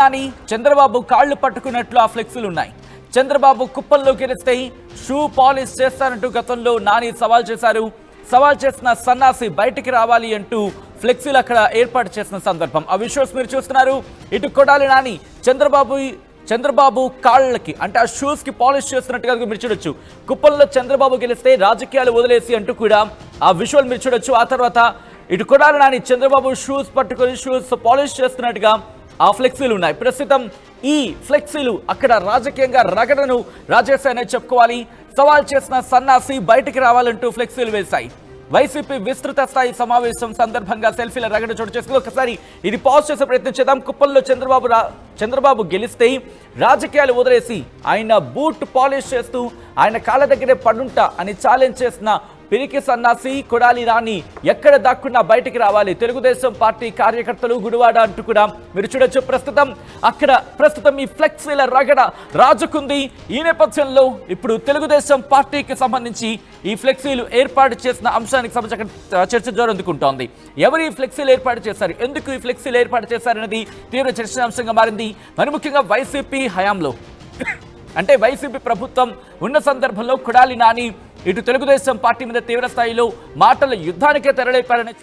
కానీ చంద్రబాబు కాళ్లు పట్టుకున్నట్లు ఆ ఫ్లెక్సీలు ఉన్నాయి. చంద్రబాబు కుప్పల్లో గెలిస్తే షూ పాలిష్ చేస్తారంటూ గతంలో నాని సవాల్ చేశారు. సవాల్ చేసిన సన్నాసి బయటికి రావాలి అంటూ ఫ్లెక్సీలు అక్కడ ఏర్పాటు చేసిన సందర్భం. ఆ విజువల్స్ మీరు చూస్తున్నారు. ఇటు కొడాలి నాని చంద్రబాబు కాళ్ళకి అంటే ఆ షూస్ కి పాలిష్ చేస్తున్నట్టుగా మీరు చూడొచ్చు. కుప్పంలో చంద్రబాబు గెలిస్తే రాజకీయాలు వదిలేసి అంటూ కూడా ఆ విజువల్ మీరు చూడొచ్చు. ఆ తర్వాత ఇటు కొడాలి నాని చంద్రబాబు షూస్ పట్టుకొని షూస్ పాలిష్ చేస్తున్నట్టుగా ఆ ఫ్లెక్సీలు ఉన్నాయి. ప్రస్తుతం ఈ ఫ్లెక్సీలు అక్కడ రాజకీయంగా రగడను రాజేశాయనే చెప్పుకోవాలి. సవాల్ చేసిన సన్నాసి బయటికి రావాలంటూ ఫ్లెక్సీలు వేశాయి. వైసీపీ విస్తృత స్థాయి సమావేశం సందర్భంగా సెల్ఫీల రగడ చోటు చేసుకుంది. ఒకసారి ఇది పాజ్ చేసే ప్రయత్నం చేద్దాం. కుప్పంలో చంద్రబాబు గెలిస్తే రాజకీయాలు వదిలేసి ఆయన బూట్ పాలిష్ చేస్తూ ఆయన కాళ్ళ దగ్గరే పడుంటా అని ఛాలెంజ్ చేసిన పిరికి సన్నాసి కొడాలి నాని ఎక్కడ దాక్కున్నా బయటికి రావాలి. తెలుగుదేశం పార్టీ కార్యకర్తలు గుడివాడ అంటూ కూడా మీరు చూడొచ్చు. ప్రస్తుతం ఈ ఫ్లెక్సీల రగడ రాజుకుంది. ఈ నేపథ్యంలో ఇప్పుడు తెలుగుదేశం పార్టీకి సంబంధించి ఈ ఫ్లెక్సీలు ఏర్పాటు చేసిన అంశానికి సంబంధించిన చర్చ జోరందుకుంటోంది. ఎవరు ఈ ఫ్లెక్సీలు ఏర్పాటు చేశారు, ఎందుకు ఈ ఫ్లెక్సీలు ఏర్పాటు చేశారనేది తీవ్ర చర్చనాంశంగా మారింది. మరి ముఖ్యంగా వైసీపీ హయాంలో అంటే వైసీపీ ప్రభుత్వం ఉన్న సందర్భంలో కొడాలి నాని ఇటు తెలుగుదేశం పార్టీ మీద తీవ్ర స్థాయిలో మాటల యుద్ధానికే తెరలేపారని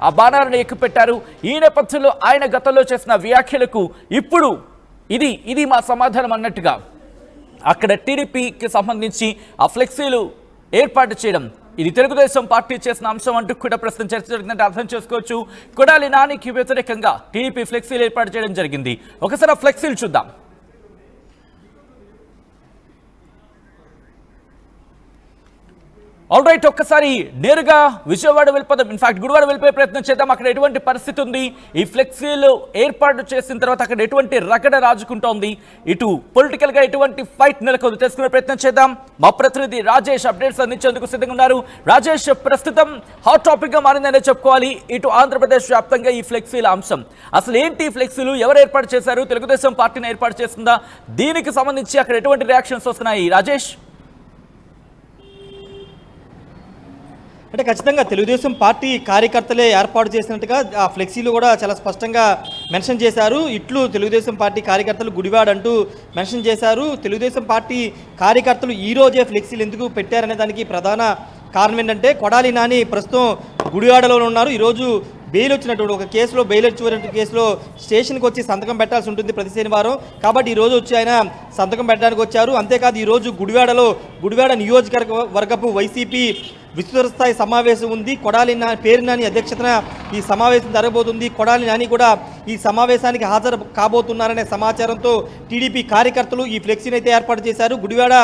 ఆ బాణాలను ఎక్కుపెట్టారు. ఈ నేపథ్యంలో ఆయన గతంలో చేసిన వ్యాఖ్యలకు ఇప్పుడు ఇది మా సమాధానం అన్నట్టుగా అక్కడ టీడీపీకి సంబంధించి ఆ ఫ్లెక్సీలు ఏర్పాటు చేయడం ఇది తెలుగుదేశం పార్టీ చేసిన అంశం అంటూ కూడా ప్రస్తుతం చర్చ జరిగిందంటే అర్థం చేసుకోవచ్చు. కొడాలి నానికి వ్యతిరేకంగా టీడీపీ ఫ్లెక్సీలు ఏర్పాటు చేయడం జరిగింది. ఒకసారి ఆ ఫ్లెక్సీలు చూద్దాం. ఆల్ రైట్, ఒక్కసారి నేరుగా విజయవాడ వెళ్ళిపోదాం. ఇన్ఫాక్ట్ గుడివాడ వెళ్ళిపోయే ప్రయత్నం చేద్దాం. అక్కడ ఎటువంటి పరిస్థితి ఉంది, ఈ ఫ్లెక్సీలు ఏర్పాటు చేసిన తర్వాత అక్కడ ఎటువంటి రగడ రాజుకుంటోంది, ఇటు పొలిటికల్ గా ఎటువంటి ఫైట్ నెలకొంది తెలుసుకునే ప్రయత్నం చేద్దాం. మా ప్రతినిధి రాజేష్ అప్డేట్స్ అందించేందుకు సిద్ధంగా ఉన్నారు. రాజేష్, ప్రస్తుతం హాట్ టాపిక్ గా మారిందనే చెప్పుకోవాలి ఇటు ఆంధ్రప్రదేశ్ వ్యాప్తంగా ఈ ఫ్లెక్సీల అంశం. అసలు ఏంటి ఫ్లెక్సీలు, ఎవరు ఏర్పాటు చేశారు, తెలుగుదేశం పార్టీని ఏర్పాటు చేస్తుందా, దీనికి సంబంధించి అక్కడ ఎటువంటి రియాక్షన్స్ వస్తున్నాయి రాజేష్? అంటే ఖచ్చితంగా తెలుగుదేశం పార్టీ కార్యకర్తలే ఏర్పాటు చేసినట్టుగా ఆ ఫ్లెక్సీలు కూడా చాలా స్పష్టంగా మెన్షన్ చేశారు. ఇట్లు తెలుగుదేశం పార్టీ కార్యకర్తలు గుడివాడ అంటూ మెన్షన్ చేశారు. తెలుగుదేశం పార్టీ కార్యకర్తలు ఈరోజే ఫ్లెక్సీలు ఎందుకు పెట్టారనే దానికి ప్రధాన కారణం ఏంటంటే కొడాలి నాని ప్రస్తుతం గుడివాడలో ఉన్నారు. ఈరోజు బెయిల్ వచ్చినటువంటి ఒక కేసులో బెయిల్ వచ్చినటువంటి కేసులో స్టేషన్కి వచ్చి సంతకం పెట్టాల్సి ఉంటుంది ప్రతి శనివారం. కాబట్టి ఈరోజు వచ్చి ఆయన సంతకం పెట్టడానికి వచ్చారు. అంతేకాదు ఈరోజు గుడివాడ నియోజకవర్గపు వైసీపీ విస్తృత స్థాయి సమావేశం ఉంది. కొడాలి పేరు నాని అధ్యక్షతన ఈ సమావేశం జరగబోతుంది. కొడాలి నాని కూడా ఈ సమావేశానికి హాజరు కాబోతున్నారనే సమాచారంతో టీడీపీ కార్యకర్తలు ఈ ఫ్లెక్సీని అయితే ఏర్పాటు చేశారు. గుడివాడ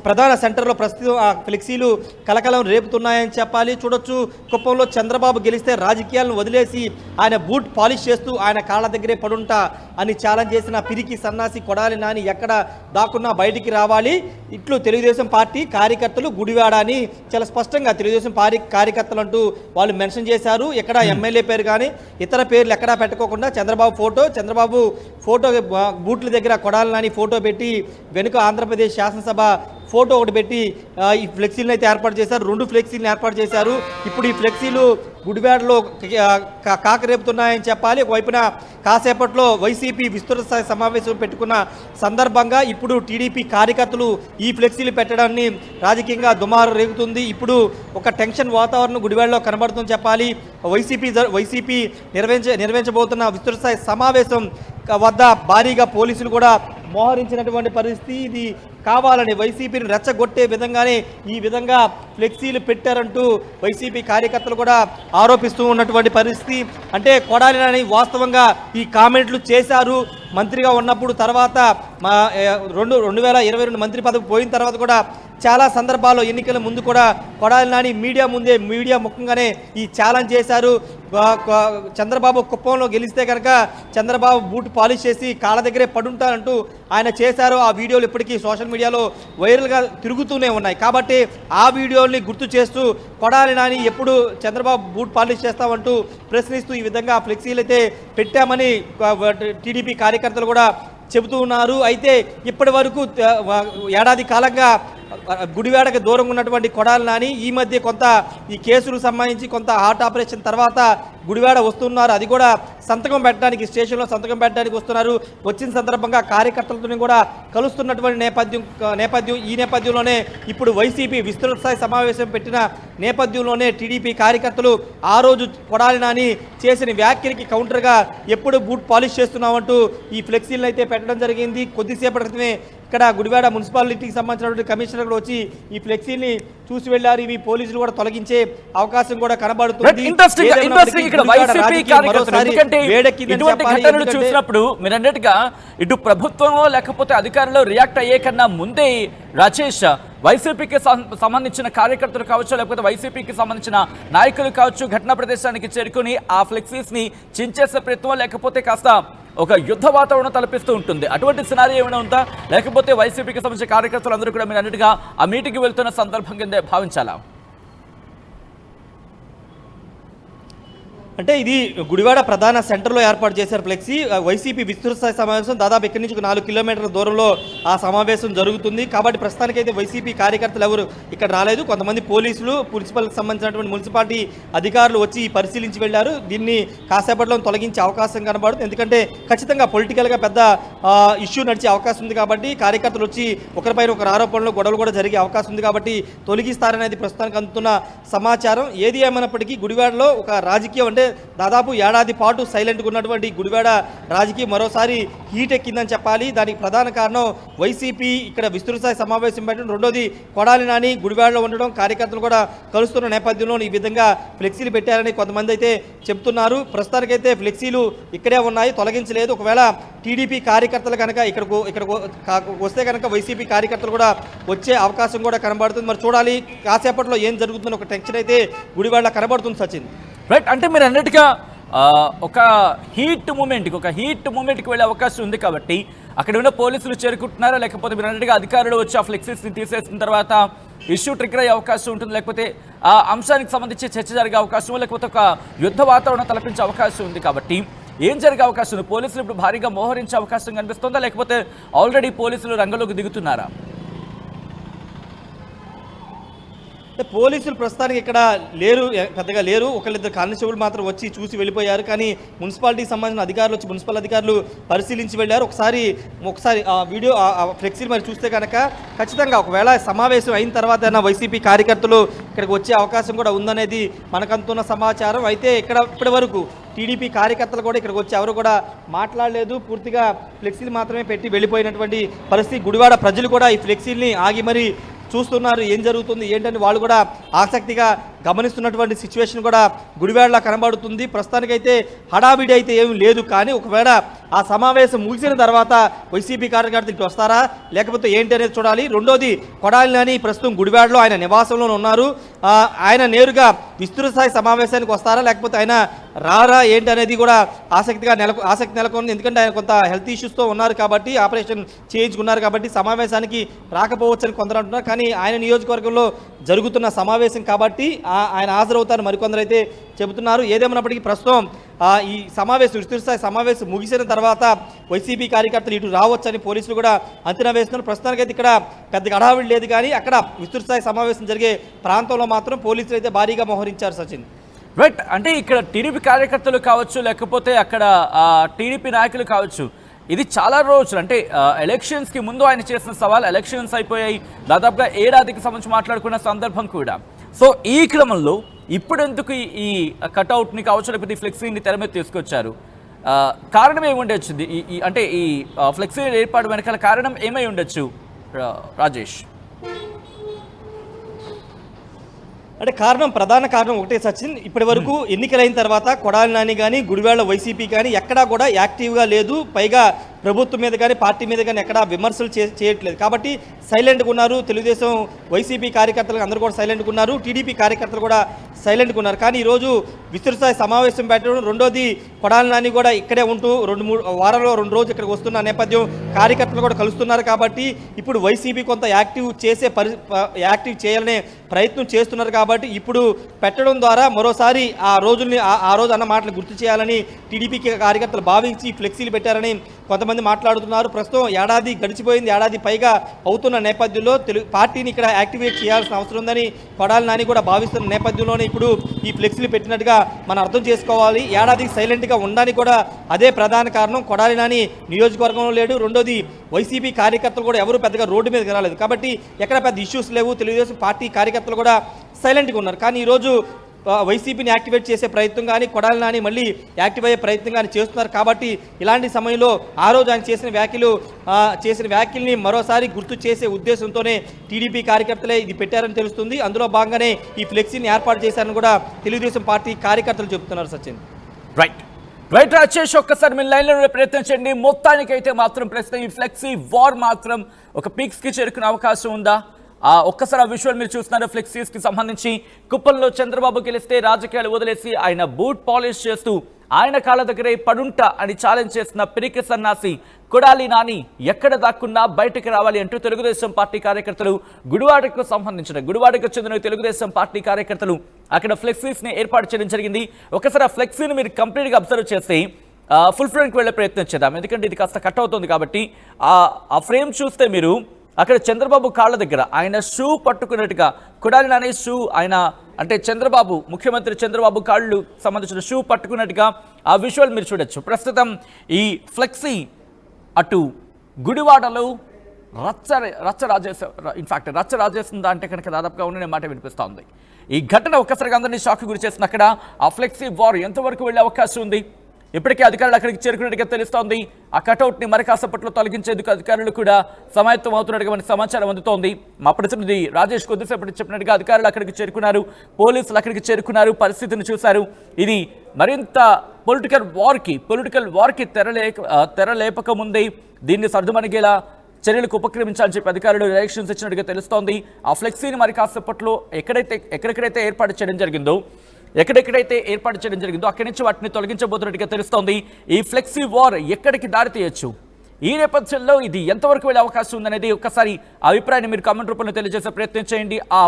ప్రధాన సెంటర్లో ప్రస్తుతం ఆ ఫ్లెక్సీలు కలకలం రేపుతున్నాయని చెప్పాలి. చూడొచ్చు, కుప్పంలో చంద్రబాబు గెలిస్తే రాజకీయాలను వదిలేసి ఆయన బూట్ పాలిష్ చేస్తూ ఆయన కాళ్ళ దగ్గరే పడుంటా అని ఛాలెంజ్ చేసిన పిరికి సన్నాసి కొడాలి నాని ఎక్కడ దాక్కున్నా బయటికి రావాలి. ఇట్లు తెలుగుదేశం పార్టీ కార్యకర్తలు గుడివాడ అని చాలా స్పష్టంగా తెలుగుదేశం పార్టీ కార్యకర్తలు అంటూ వాళ్ళు మెన్షన్ చేశారు. ఎక్కడ ఎమ్మెల్యే పేరు కానీ ఇతర పేర్లు ఎక్కడా పెట్టుకోకుండా చంద్రబాబు ఫోటో బూట్ల దగ్గర కొడాలి నాని ఫోటో పెట్టి వెనుక ఆంధ్రప్రదేశ్ శాసనసభ ఫోటో ఒకటి పెట్టి ఈ ఫ్లెక్సీలను అయితే ఏర్పాటు చేశారు. 2 ఫ్లెక్సీలను ఏర్పాటు చేశారు. ఇప్పుడు ఈ ఫ్లెక్సీలు గుడివాడలో కాకరేపుతున్నాయని చెప్పాలి. ఒకవైపున కాసేపట్లో వైసీపీ విస్తృత స్థాయి సమావేశం పెట్టుకున్న సందర్భంగా ఇప్పుడు టీడీపీ కార్యకర్తలు ఈ ఫ్లెక్సీలు పెట్టడాన్ని రాజకీయంగా దుమారు రేగుతుంది. ఇప్పుడు ఒక టెన్షన్ వాతావరణం గుడివాడలో కనబడుతుందని చెప్పాలి. వైసీపీ నిర్వహించబోతున్న విస్తృత స్థాయి సమావేశం వద్ద భారీగా పోలీసులు కూడా మోహరించినటువంటి పరిస్థితి. ఇది కావాలని వైసీపీని రెచ్చగొట్టే విధంగానే ఈ విధంగా ఫ్లెక్సీలు పెట్టారంటూ వైసీపీ కార్యకర్తలు కూడా ఆరోపిస్తూ ఉన్నటువంటి పరిస్థితి. అంటే కొడాలి నాని వాస్తవంగా ఈ కామెంట్లు చేశారు మంత్రిగా ఉన్నప్పుడు. తర్వాత 2022 మంత్రి పదవి పోయిన తర్వాత కూడా చాలా సందర్భాల్లో ఎన్నికల ముందు కూడా కొడాలి నాని మీడియా ముఖంగానే ఈ ఛాలెంజ్ చేశారు. చంద్రబాబు కుప్పంలో గెలిస్తే కనుక చంద్రబాబు బూట్ పాలిష్ చేసి కాళ్ళ దగ్గరే పడుంటారంటూ ఆయన చేశారు. ఆ వీడియోలు ఇప్పటికీ సోషల్ మీడియాలో వైరల్గా తిరుగుతూనే ఉన్నాయి. కాబట్టి ఆ వీడియోల్ని గుర్తు చేస్తూ కొడాలి నాని ఎప్పుడు చంద్రబాబు బూట్ పాలిష్ చేస్తామంటూ ప్రశ్నిస్తూ ఈ విధంగా ఫ్లెక్సీలు అయితే పెట్టామని టీడీపీ కార్యకర్తలు కూడా చెబుతూ ఉన్నారు. అయితే ఇప్పటి వరకు ఏడాది కాలంగా గుడివాడకి దూరంగా ఉన్నటువంటి కొడాలి నాని ఈ మధ్య కొంత ఈ కేసులకు సంబంధించి కొంత హార్ట్ ఆపరేషన్ తర్వాత గుడివాడ వస్తున్నారు. అది కూడా సంతకం పెట్టడానికి, స్టేషన్లో సంతకం పెట్టడానికి వస్తున్నారు. వచ్చిన సందర్భంగా కార్యకర్తలతో కూడా కలుస్తున్నటువంటి నేపథ్యం ఈ నేపథ్యంలోనే ఇప్పుడు వైసీపీ విస్తృత స్థాయి సమావేశం పెట్టిన నేపథ్యంలోనే టీడీపీ కార్యకర్తలు ఆ రోజు కొడాలి నాని చేసిన వ్యాఖ్యలకి కౌంటర్గా ఎప్పుడు బూట్ పాలిష్ చేస్తున్నామంటూ ఈ ఫ్లెక్సీలను అయితే పెట్టడం జరిగింది. కొద్దిసేపటి క్రితమే ఇక్కడ గుడివాడ మున్సిపాలిటీకి సంబంధించినటువంటి కమిషనర్ కూడా వచ్చి ఈ ఫ్లెక్సీని చూసి వెళ్లారు. ఇవి పోలీసులు కూడా తొలగించే అవకాశం కూడా కనబడుతుంది. చూసినప్పుడు మీరు అన్నట్టుగా ఇటు ప్రభుత్వమో లేకపోతే అధికారులు రియాక్ట్ అయ్యే కన్నా ముందే రాజేష్ వైసీపీకి సంబంధించిన కార్యకర్తలు కావచ్చు, లేకపోతే వైసీపీకి సంబంధించిన నాయకులు కావచ్చు, ఘటనా ప్రదేశానికి చేరుకుని ఆ ఫ్లెక్సీస్ ని చించేసే ప్రయత్నం లేకపోతే కాస్త ఒక యుద్ధ వాతావరణం తలపిస్తూ ఉంటుంది. అటువంటి సినారీ ఏమైనా ఉందా, లేకపోతే వైసీపీకి సంబంధించిన కార్యకర్తలు అందరూ కూడా మీరు అన్నిటిగా ఆ మీటింగ్కి వెళ్తున్న సందర్భం కింద భావించాలా? అంటే ఇది గుడివాడ ప్రధాన సెంటర్లో ఏర్పాటు చేశారు ఫ్లెక్సీ. వైసీపీ విస్తృత స్థాయి సమావేశం దాదాపు ఇక్కడి నుంచి 4 కిలోమీటర్ల దూరంలో ఆ సమావేశం జరుగుతుంది. కాబట్టి ప్రస్తుతానికైతే వైసీపీ కార్యకర్తలు ఎవరు ఇక్కడ రాలేదు. కొంతమంది పోలీసులు, మున్సిపల్కి సంబంధించినటువంటి మున్సిపాలిటీ అధికారులు వచ్చి పరిశీలించి వెళ్లారు. దీన్ని కాసేపట్లో తొలగించే అవకాశం కనబడుతుంది. ఎందుకంటే ఖచ్చితంగా పొలిటికల్గా పెద్ద ఇష్యూ నడిచే అవకాశం ఉంది. కాబట్టి కార్యకర్తలు వచ్చి ఒకరిపైన ఒకరు ఆరోపణలు, గొడవలు కూడా జరిగే అవకాశం ఉంది. కాబట్టి తొలగిస్తారనేది ప్రస్తుతానికి అందుతున్న సమాచారం. ఏది ఏమైనప్పటికీ గుడివాడలో ఒక రాజకీయం అంటే దాదాపు ఏడాది పాటు సైలెంట్గా ఉన్నటువంటి గుడివాడ రాజకీయం మరోసారి హీట్ ఎక్కిందని చెప్పాలి. దానికి ప్రధాన కారణం వైసీపీ ఇక్కడ విస్తృత స్థాయి సమావేశం పెట్టడం, రెండోది కొడాలి నాని గుడివాడలో ఉండడం, కార్యకర్తలు కూడా కలుస్తున్న నేపథ్యంలో ఈ విధంగా ఫ్లెక్సీలు పెట్టారని కొంతమంది అయితే చెప్తున్నారు. ప్రస్తుతానికైతే ఫ్లెక్సీలు ఇక్కడే ఉన్నాయి, తొలగించలేదు. ఒకవేళ టీడీపీ కార్యకర్తలు కనుక ఇక్కడికి వస్తే కనుక వైసీపీ కార్యకర్తలు కూడా వచ్చే అవకాశం కూడా కనబడుతుంది. మరి చూడాలి కాసేపట్లో ఏం జరుగుతుందని ఒక టెన్షన్ అయితే గుడివాడలో కనబడుతుంది. సచిన్ రైట్, అంటే మీరు అన్నట్టుగా ఒక హీట్ మూమెంట్కి వెళ్ళే అవకాశం ఉంది. కాబట్టి అక్కడ ఉన్న పోలీసులు చేరుకుంటున్నారా, లేకపోతే మీరు అన్నట్టుగా అధికారులు వచ్చి ఆ ఫ్లెక్సీస్ని తీసేసిన తర్వాత ఇష్యూ ట్రిగ్గర్ అయ్యే అవకాశం ఉంటుంది, లేకపోతే ఆ అంశానికి సంబంధించి చర్చ జరిగే అవకాశం, లేకపోతే ఒక యుద్ధ వాతావరణం తలపించే అవకాశం ఉంది. కాబట్టి ఏం జరిగే అవకాశం ఉంది? పోలీసులు ఇప్పుడు భారీగా మోహరించే అవకాశం కనిపిస్తుందా, లేకపోతే ఆల్రెడీ పోలీసులు రంగంలోకి దిగుతున్నారా? పోలీసులు ప్రస్తుతానికి ఇక్కడ లేరు, పెద్దగా లేరు. ఒకళ్ళిద్దరు కానిస్టేబుల్ మాత్రం వచ్చి చూసి వెళ్ళిపోయారు. కానీ మున్సిపాలిటీకి సంబంధించిన అధికారులు వచ్చి మున్సిపల్ అధికారులు పరిశీలించి వెళ్ళారు. ఒకసారి ఆ వీడియో ఫ్లెక్సీలు మరి చూస్తే కనుక ఖచ్చితంగా ఒకవేళ సమావేశం అయిన తర్వాత వైసీపీ కార్యకర్తలు ఇక్కడికి వచ్చే అవకాశం కూడా ఉందనేది మనకంతున్న సమాచారం. అయితే ఇక్కడ ఇప్పటి వరకు టీడీపీ కార్యకర్తలు కూడా ఇక్కడికి వచ్చి ఎవరు కూడా మాట్లాడలేదు. పూర్తిగా ఫ్లెక్సీలు మాత్రమే పెట్టి వెళ్ళిపోయినటువంటి పరిస్థితి. గుడివాడ ప్రజలు కూడా ఈ ఫ్లెక్సీల్ని ఆగి మరీ చూస్తున్నారు, ఏం జరుగుతుంది ఏంటని వాళ్ళు కూడా ఆసక్తిగా గమనిస్తున్నటువంటి సిచ్యువేషన్ కూడా గుడివాడలా కనబడుతుంది. ప్రస్తుతానికైతే హడావిడి అయితే ఏమీ లేదు. కానీ ఒకవేళ ఆ సమావేశం ముగిసిన తర్వాత వైసీపీ కార్యకర్తలు వస్తారా లేకపోతే ఏంటి అనేది చూడాలి. రెండోది కొడాలి నాని ప్రస్తుతం గుడివాడలో ఆయన నివాసంలో ఉన్నారు. ఆయన నేరుగా విస్తృత స్థాయి సమావేశానికి వస్తారా లేకపోతే ఆయన రారా ఏంటి అనేది కూడా ఆసక్తి నెలకొంది. ఎందుకంటే ఆయన కొంత హెల్త్ ఇష్యూస్తో ఉన్నారు కాబట్టి, ఆపరేషన్ చేయించుకున్నారు కాబట్టి సమావేశానికి రాకపోవచ్చని కొందరు అంటున్నారు. కానీ ఆయన నియోజకవర్గంలో జరుగుతున్న సమావేశం కాబట్టి ఆయన హాజరవుతారు మరికొందరు అయితే చెబుతున్నారు. ఏదేమన్నప్పటికీ ప్రస్తుతం ఈ విస్తృత స్థాయి సమావేశం ముగిసిన తర్వాత వైసీపీ కార్యకర్తలు ఇటు రావచ్చని పోలీసులు కూడా అంచనా వేస్తున్నారు. ప్రస్తుతానికైతే ఇక్కడ పెద్దగా హడావిడి లేదు. కానీ అక్కడ విస్తృత స్థాయి సమావేశం జరిగే ప్రాంతంలో మాత్రం పోలీసులు అయితే భారీగా మోహరించారు. సచిన్ రైట్, అంటే ఇక్కడ టీడీపీ కార్యకర్తలు కావచ్చు, లేకపోతే అక్కడ టీడీపీ నాయకులు కావచ్చు, ఇది చాలా రోజులు అంటే ఎలక్షన్స్కి ముందు ఆయన చేసిన సవాల్, ఎలక్షన్స్ అయిపోయాయి, దాదాపుగా ఏడాదికి సంబంధించి మాట్లాడుకున్న సందర్భం కూడా. సో ఈ క్రమంలో ఇప్పుడు ఎందుకు ఈ కట్అవుట్ని కావచ్చు, లేకపోతే ఈ ఫ్లెక్సీని తెర మీద తీసుకొచ్చారు? కారణం ఏమి ఉండొచ్చు? అంటే ఈ ఫ్లెక్సీ ఏర్పాటు వెనకాల కారణం ఏమై ఉండొచ్చు రాజేష్? అంటే ప్రధాన కారణం ఒకటే సచిన్. ఇప్పటి వరకు ఎన్నికలైన తర్వాత కొడాలి నాని కానీ గుడివాడ వైసీపీ కానీ ఎక్కడా కూడా యాక్టివ్గా లేదు. పైగా ప్రభుత్వం మీద కానీ పార్టీ మీద కానీ ఎక్కడా విమర్శలు చేయట్లేదు. కాబట్టి సైలెంట్గా ఉన్నారు. తెలుగుదేశం వైసీపీ కార్యకర్తలు అందరూ కూడా సైలెంట్గా ఉన్నారు. టీడీపీ కార్యకర్తలు కూడా సైలెంట్గా ఉన్నారు. కానీ ఈరోజు విస్తృతస్థాయి సమావేశం పెట్టడం, రెండోది కొడాలి నాని కూడా ఇక్కడే ఉంటూ 2-3 వారాల్లో 2 రోజులు ఇక్కడికి వస్తున్న నేపథ్యం, కార్యకర్తలు కూడా కలుస్తున్నారు. కాబట్టి ఇప్పుడు వైసీపీ కొంత యాక్టివ్ చేయాలనే ప్రయత్నం చేస్తున్నారు. కాబట్టి ఇప్పుడు పెట్టడం ద్వారా మరోసారి ఆ రోజు అన్న మాటలు గుర్తు చేయాలని టీడీపీ కార్యకర్తలు భావించి ఫ్లెక్సీలు పెట్టారని కొంతమంది మాట్లాడుతున్నారు. ప్రస్తుతం ఏడాది గడిచిపోయింది, ఏడాది పైగా అవుతున్న నేపథ్యంలో పార్టీని ఇక్కడ యాక్టివేట్ చేయాల్సిన అవసరం ఉందని కొడాలి నాని కూడా భావిస్తున్న నేపథ్యంలోనే ఇప్పుడు ఈ ఫ్లెక్సీలు పెట్టినట్టుగా మనం అర్థం చేసుకోవాలి. ఏడాదికి సైలెంట్గా ఉండడానికి కూడా అదే ప్రధాన కారణం. కొడాలి నాని నియోజకవర్గంలో లేడు, రెండోది వైసీపీ కార్యకర్తలు కూడా ఎవరు పెద్దగా రోడ్డు మీదకి రాలేదు. కాబట్టి ఎక్కడ పెద్ద ఇష్యూస్ లేవు, తెలుగుదేశం పార్టీ కార్యకర్తలు కూడా సైలెంట్గా ఉన్నారు. కానీ ఈరోజు వైసీపీని యాక్టివేట్ చేసే ప్రయత్నం కానీ, కొడాలి నాని మళ్ళీ యాక్టివ్ అయ్యే ప్రయత్నం కానీ చేస్తున్నారు. కాబట్టి ఇలాంటి సమయంలో ఆ రోజు ఆయన చేసిన వ్యాఖ్యల్ని మరోసారి గుర్తు చేసే ఉద్దేశంతోనే టీడీపీ కార్యకర్తలే ఇది పెట్టారని తెలుస్తుంది. అందులో భాగంగానే ఈ ఫ్లెక్సీని ఏర్పాటు చేశారని కూడా తెలుగుదేశం పార్టీ కార్యకర్తలు చెబుతున్నారు. సచిన్ రైట్ రాజేష్, ఒక్కసారి మీరు లైన్లో ప్రయత్నించండి. మొత్తానికైతే మాత్రం ప్రస్తుతం ఈ ఫ్లెక్సీ వార్ మాత్రం ఒక పీక్స్కి చేరుకునే అవకాశం ఉందా? ఒక్కసారి ఆ విజువల్ మీరు చూస్తున్నారు. ఫ్లెక్సీస్కి సంబంధించి కుప్పంలో చంద్రబాబు గెలిస్తే రాజకీయాలు వదిలేసి ఆయన బూట్ పాలిష్ చేస్తూ ఆయన కాళ్ళ దగ్గరే పడుంట అని ఛాలెంజ్ చేసిన పిరికి సన్నాసి కొడాలి నాని ఎక్కడ దాక్కున్నా బయటకు రావాలి అంటూ తెలుగుదేశం పార్టీ కార్యకర్తలు గుడివాడకు చెందిన తెలుగుదేశం పార్టీ కార్యకర్తలు అక్కడ ఫ్లెక్సీస్ని ఏర్పాటు చేయడం జరిగింది. ఒకసారి ఆ ఫ్లెక్సీని మీరు కంప్లీట్గా అబ్జర్వ్ చేస్తే ఫుల్ ఫ్రేమ్కి వెళ్ళే ప్రయత్నం చేద్దాం, ఎందుకంటే ఇది కాస్త కట్ అవుతుంది కాబట్టి. ఆ ఫ్రేమ్ చూస్తే మీరు అక్కడ చంద్రబాబు కాళ్ళ దగ్గర ఆయన షూ పట్టుకున్నట్టుగా కొడాలి నాని షూ, ఆయన అంటే చంద్రబాబు, ముఖ్యమంత్రి చంద్రబాబు కాళ్ళు సంబంధించిన షూ పట్టుకున్నట్టుగా ఆ విజువల్ మీరు చూడొచ్చు. ప్రస్తుతం ఈ ఫ్లెక్సీ అటు గుడివాడలో రచ్చ రాజేస్తుందా అంటే కనుక దాదాపుగా ఉన్న మాట వినిపిస్తూ ఉంది. ఈ ఘటన ఒక్కసారిగా అందరినీ షాక్ గురి చేసిన అక్కడ ఆ ఫ్లెక్సీ వార్ ఎంతవరకు వెళ్ళే అవకాశం ఉంది? ఇప్పటికే అధికారులు అక్కడికి చేరుకున్నట్టుగా తెలుస్తోంది. ఆ కటౌట్ని మరి కాసేపట్లో తొలగించేందుకు అధికారులు కూడా సమాయత్తం అవుతున్నట్టుగా మనకి సమాచారం అందుతోంది. మా ప్రతినిధి రాజేష్ కొద్దిసేపటి చెప్పినట్టుగా అధికారులు అక్కడికి చేరుకున్నారు, పోలీసులు అక్కడికి చేరుకున్నారు, పరిస్థితిని చూశారు. ఇది మరింత పొలిటికల్ వార్కి తెరలేపక ముందే దీన్ని సర్దుమణిగేలా చర్యలకు ఉపక్రమించాలని చెప్పి అధికారులు డైరెక్షన్స్ ఇచ్చినట్టుగా తెలుస్తోంది. ఆ ఫ్లెక్సీని మరి కాసేపట్లో ఎక్కడెక్కడైతే ఏర్పాటు చేయడం జరిగిందో అక్కడి నుంచి వాటిని తొలగించబోతున్నట్టుగా తెలుస్తోంది. ఈ ఫ్లెక్సీ వార్ ఎక్కడికి దారి తీయొచ్చు, ఈ నేపథ్యంలో ఇది ఎంతవరకు వెళ్ళే అవకాశం ఉందనేది ఒక్కసారి అభిప్రాయాన్ని మీరు కామెంట్ రూపంలో తెలియజేసే ప్రయత్నం చేయండి. ఆ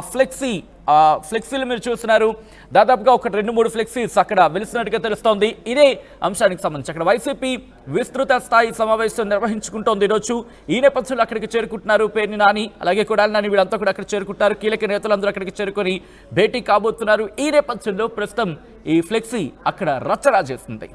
ఫ్లెక్సీలు మీరు చూస్తున్నారు, దాదాపుగా ఒక 2-3 ఫ్లెక్సీస్ అక్కడ వెలిసినట్టుగా తెలుస్తోంది. ఇదే అంశానికి సంబంధించి అక్కడ వైసీపీ విస్తృత స్థాయి సమావేశం నిర్వహించుకుంటోంది ఈరోజు. ఈ నేపథ్యంలో అక్కడికి చేరుకుంటున్నారు పేర్ని నాని, అలాగే కొడాలి నాని, వీళ్ళంతా కూడా అక్కడ చేరుకుంటారు. కీలక నేతలందరూ అక్కడికి చేరుకొని భేటీ కాబోతున్నారు. ఈ నేపథ్యంలో ప్రస్తుతం ఈ ఫ్లెక్సీ అక్కడ రచ్చరాజేస్తుంది.